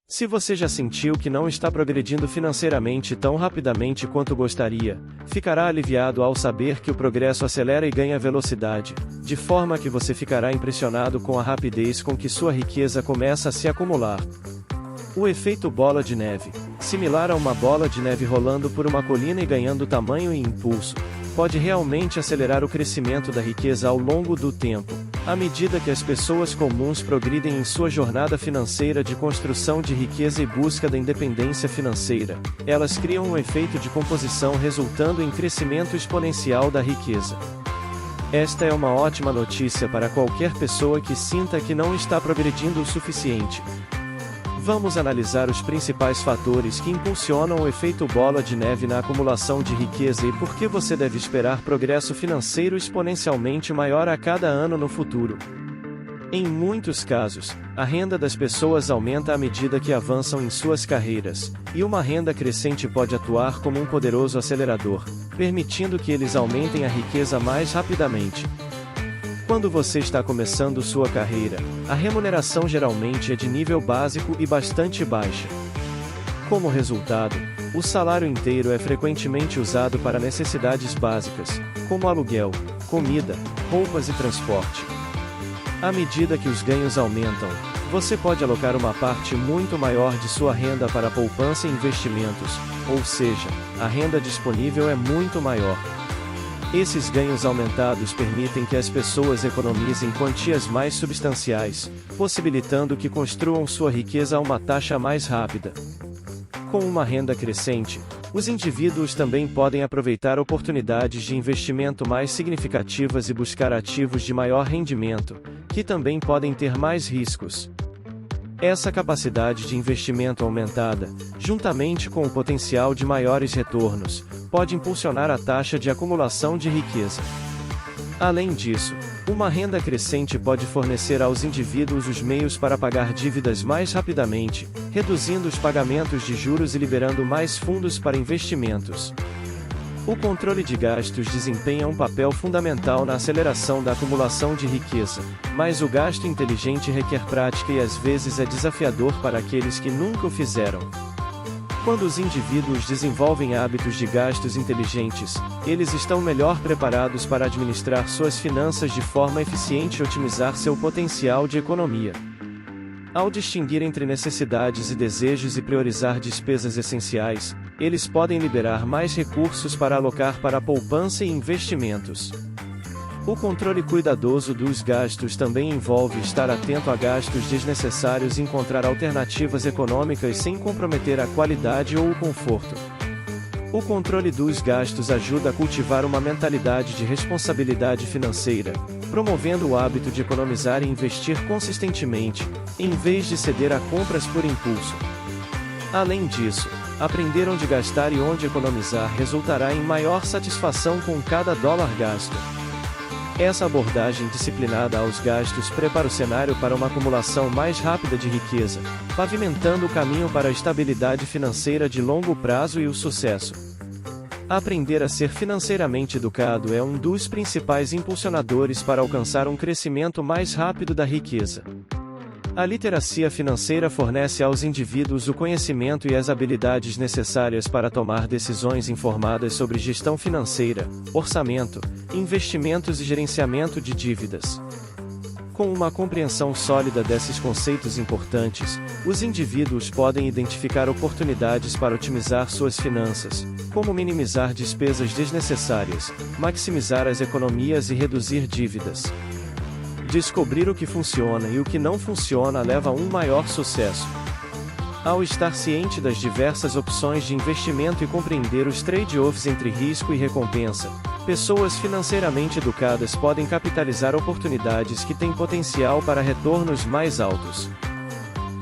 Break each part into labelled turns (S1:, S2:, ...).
S1: Se você já sentiu que não está progredindo financeiramente tão rapidamente quanto gostaria, ficará aliviado ao saber que o progresso acelera e ganha velocidade, de forma que você ficará impressionado com a rapidez com que sua riqueza começa a se acumular. O efeito bola de neve, similar a uma bola de neve rolando por uma colina e ganhando tamanho e impulso, pode realmente acelerar o crescimento da riqueza ao longo do tempo, à medida que as pessoas comuns progridem em sua jornada financeira de construção de riqueza e busca da independência financeira. Elas criam um efeito de composição resultando em crescimento exponencial da riqueza. Esta é uma ótima notícia para qualquer pessoa que sinta que não está progredindo o suficiente. Vamos analisar os principais fatores que impulsionam o efeito bola de neve na acumulação de riqueza e por que você deve esperar progresso financeiro exponencialmente maior a cada ano no futuro. Em muitos casos, a renda das pessoas aumenta à medida que avançam em suas carreiras, e uma renda crescente pode atuar como um poderoso acelerador, permitindo que eles aumentem a riqueza mais rapidamente. Quando você está começando sua carreira, a remuneração geralmente é de nível básico e bastante baixa. Como resultado, o salário inteiro é frequentemente usado para necessidades básicas, como aluguel, comida, roupas e transporte. À medida que os ganhos aumentam, você pode alocar uma parte muito maior de sua renda para poupança e investimentos, ou seja, a renda disponível é muito maior. Esses ganhos aumentados permitem que as pessoas economizem quantias mais substanciais, possibilitando que construam sua riqueza a uma taxa mais rápida. Com uma renda crescente, os indivíduos também podem aproveitar oportunidades de investimento mais significativas e buscar ativos de maior rendimento, que também podem ter mais riscos. Essa capacidade de investimento aumentada, juntamente com o potencial de maiores retornos, pode impulsionar a taxa de acumulação de riqueza. Além disso, uma renda crescente pode fornecer aos indivíduos os meios para pagar dívidas mais rapidamente, reduzindo os pagamentos de juros e liberando mais fundos para investimentos. O controle de gastos desempenha um papel fundamental na aceleração da acumulação de riqueza, mas o gasto inteligente requer prática e às vezes é desafiador para aqueles que nunca o fizeram. Quando os indivíduos desenvolvem hábitos de gastos inteligentes, eles estão melhor preparados para administrar suas finanças de forma eficiente e otimizar seu potencial de economia. Ao distinguir entre necessidades e desejos e priorizar despesas essenciais, eles podem liberar mais recursos para alocar para a poupança e investimentos. O controle cuidadoso dos gastos também envolve estar atento a gastos desnecessários e encontrar alternativas econômicas sem comprometer a qualidade ou o conforto. O controle dos gastos ajuda a cultivar uma mentalidade de responsabilidade financeira, promovendo o hábito de economizar e investir consistentemente, em vez de ceder a compras por impulso. Além disso, aprender onde gastar e onde economizar resultará em maior satisfação com cada dólar gasto. Essa abordagem disciplinada aos gastos prepara o cenário para uma acumulação mais rápida de riqueza, pavimentando o caminho para a estabilidade financeira de longo prazo e o sucesso. Aprender a ser financeiramente educado é um dos principais impulsionadores para alcançar um crescimento mais rápido da riqueza. A literacia financeira fornece aos indivíduos o conhecimento e as habilidades necessárias para tomar decisões informadas sobre gestão financeira, orçamento, investimentos e gerenciamento de dívidas. Com uma compreensão sólida desses conceitos importantes, os indivíduos podem identificar oportunidades para otimizar suas finanças, como minimizar despesas desnecessárias, maximizar as economias e reduzir dívidas. Descobrir o que funciona e o que não funciona leva a um maior sucesso. Ao estar ciente das diversas opções de investimento e compreender os trade-offs entre risco e recompensa, pessoas financeiramente educadas podem capitalizar oportunidades que têm potencial para retornos mais altos.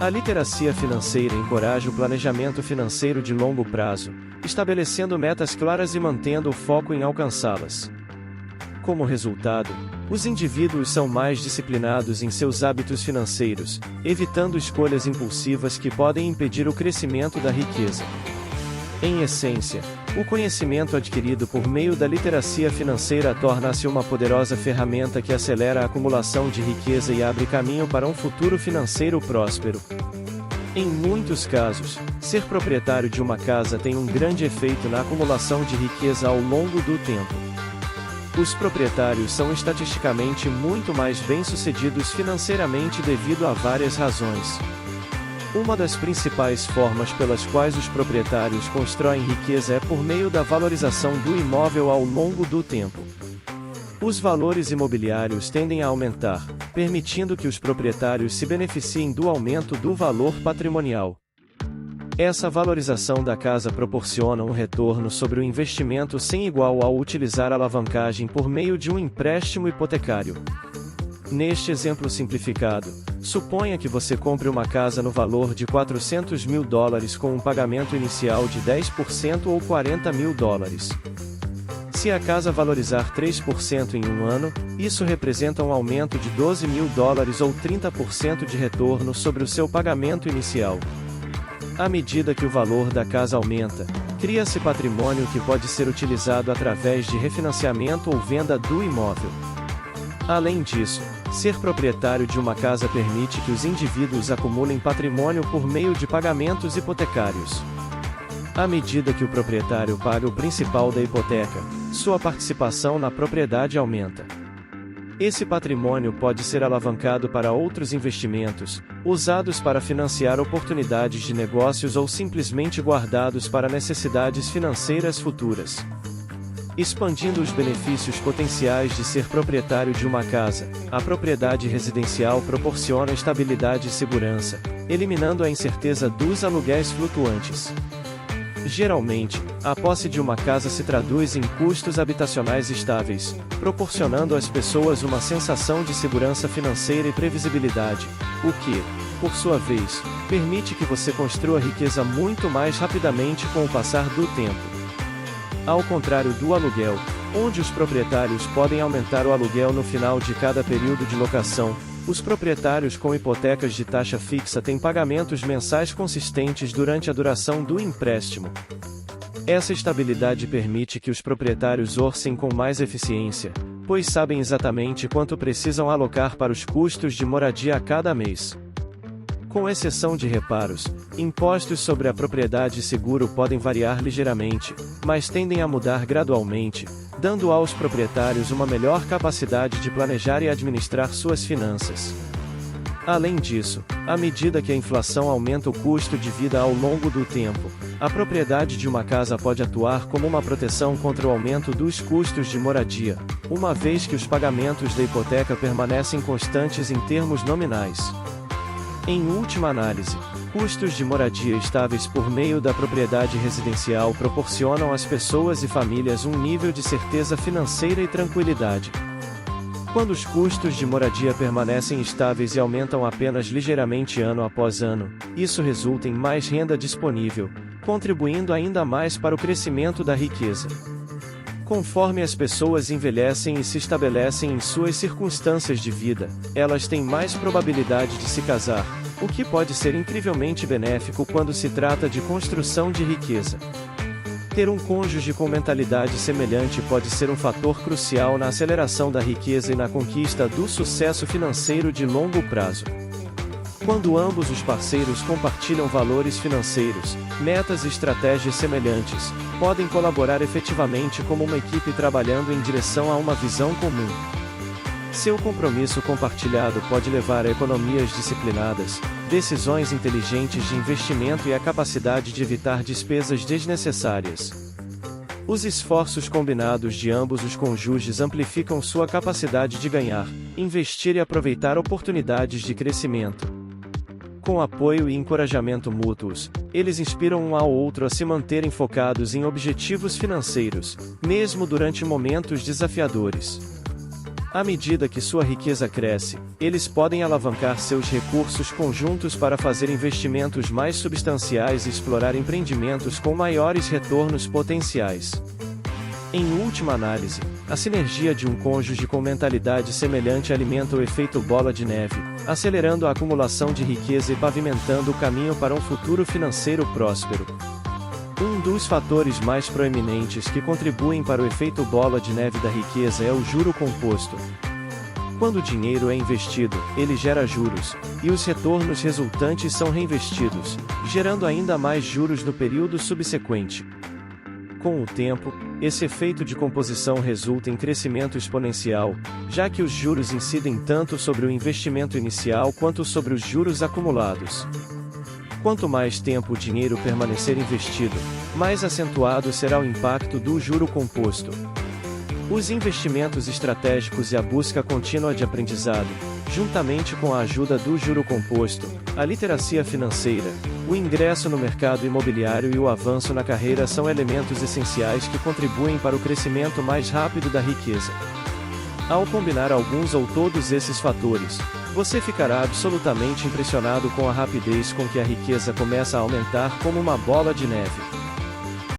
S1: A literacia financeira encoraja o planejamento financeiro de longo prazo, estabelecendo metas claras e mantendo o foco em alcançá-las. Como resultado, os indivíduos são mais disciplinados em seus hábitos financeiros, evitando escolhas impulsivas que podem impedir o crescimento da riqueza. Em essência, o conhecimento adquirido por meio da literacia financeira torna-se uma poderosa ferramenta que acelera a acumulação de riqueza e abre caminho para um futuro financeiro próspero. Em muitos casos, ser proprietário de uma casa tem um grande efeito na acumulação de riqueza ao longo do tempo. Os proprietários são estatisticamente muito mais bem-sucedidos financeiramente devido a várias razões. Uma das principais formas pelas quais os proprietários constroem riqueza é por meio da valorização do imóvel ao longo do tempo. Os valores imobiliários tendem a aumentar, permitindo que os proprietários se beneficiem do aumento do valor patrimonial. Essa valorização da casa proporciona um retorno sobre o investimento sem igual ao utilizar alavancagem por meio de um empréstimo hipotecário. Neste exemplo simplificado, suponha que você compre uma casa no valor de $400 mil com um pagamento inicial de 10% ou $40 mil. Se a casa valorizar 3% em um ano, isso representa um aumento de $12 mil ou 30% de retorno sobre o seu pagamento inicial. À medida que o valor da casa aumenta, cria-se patrimônio que pode ser utilizado através de refinanciamento ou venda do imóvel. Além disso, ser proprietário de uma casa permite que os indivíduos acumulem patrimônio por meio de pagamentos hipotecários. À medida que o proprietário paga o principal da hipoteca, sua participação na propriedade aumenta. Esse patrimônio pode ser alavancado para outros investimentos, usados para financiar oportunidades de negócios ou simplesmente guardados para necessidades financeiras futuras. Expandindo os benefícios potenciais de ser proprietário de uma casa, a propriedade residencial proporciona estabilidade e segurança, eliminando a incerteza dos aluguéis flutuantes. Geralmente, a posse de uma casa se traduz em custos habitacionais estáveis, proporcionando às pessoas uma sensação de segurança financeira e previsibilidade, o que, por sua vez, permite que você construa riqueza muito mais rapidamente com o passar do tempo. Ao contrário do aluguel, onde os proprietários podem aumentar o aluguel no final de cada período de locação, os proprietários com hipotecas de taxa fixa têm pagamentos mensais consistentes durante a duração do empréstimo. Essa estabilidade permite que os proprietários orcem com mais eficiência, pois sabem exatamente quanto precisam alocar para os custos de moradia a cada mês. Com exceção de reparos, impostos sobre a propriedade e seguro podem variar ligeiramente, mas tendem a mudar gradualmente, dando aos proprietários uma melhor capacidade de planejar e administrar suas finanças. Além disso, à medida que a inflação aumenta o custo de vida ao longo do tempo, a propriedade de uma casa pode atuar como uma proteção contra o aumento dos custos de moradia, uma vez que os pagamentos da hipoteca permanecem constantes em termos nominais. Em última análise, custos de moradia estáveis por meio da propriedade residencial proporcionam às pessoas e famílias um nível de certeza financeira e tranquilidade. Quando os custos de moradia permanecem estáveis e aumentam apenas ligeiramente ano após ano, isso resulta em mais renda disponível, contribuindo ainda mais para o crescimento da riqueza. Conforme as pessoas envelhecem e se estabelecem em suas circunstâncias de vida, elas têm mais probabilidade de se casar, o que pode ser incrivelmente benéfico quando se trata de construção de riqueza. Ter um cônjuge com mentalidade semelhante pode ser um fator crucial na aceleração da riqueza e na conquista do sucesso financeiro de longo prazo. Quando ambos os parceiros compartilham valores financeiros, metas e estratégias semelhantes, podem colaborar efetivamente como uma equipe trabalhando em direção a uma visão comum. Seu compromisso compartilhado pode levar a economias disciplinadas, decisões inteligentes de investimento e a capacidade de evitar despesas desnecessárias. Os esforços combinados de ambos os cônjuges amplificam sua capacidade de ganhar, investir e aproveitar oportunidades de crescimento. Com apoio e encorajamento mútuos, eles inspiram um ao outro a se manterem focados em objetivos financeiros, mesmo durante momentos desafiadores. À medida que sua riqueza cresce, eles podem alavancar seus recursos conjuntos para fazer investimentos mais substanciais e explorar empreendimentos com maiores retornos potenciais. Em última análise, a sinergia de um cônjuge com mentalidade semelhante alimenta o efeito bola de neve, acelerando a acumulação de riqueza e pavimentando o caminho para um futuro financeiro próspero. Um dos fatores mais proeminentes que contribuem para o efeito bola de neve da riqueza é o juro composto. Quando o dinheiro é investido, ele gera juros, e os retornos resultantes são reinvestidos, gerando ainda mais juros no período subsequente. Com o tempo, esse efeito de composição resulta em crescimento exponencial, já que os juros incidem tanto sobre o investimento inicial quanto sobre os juros acumulados. Quanto mais tempo o dinheiro permanecer investido, mais acentuado será o impacto do juro composto. Os investimentos estratégicos e a busca contínua de aprendizado, juntamente com a ajuda do juro composto, a literacia financeira, o ingresso no mercado imobiliário e o avanço na carreira são elementos essenciais que contribuem para o crescimento mais rápido da riqueza. Ao combinar alguns ou todos esses fatores, você ficará absolutamente impressionado com a rapidez com que a riqueza começa a aumentar como uma bola de neve.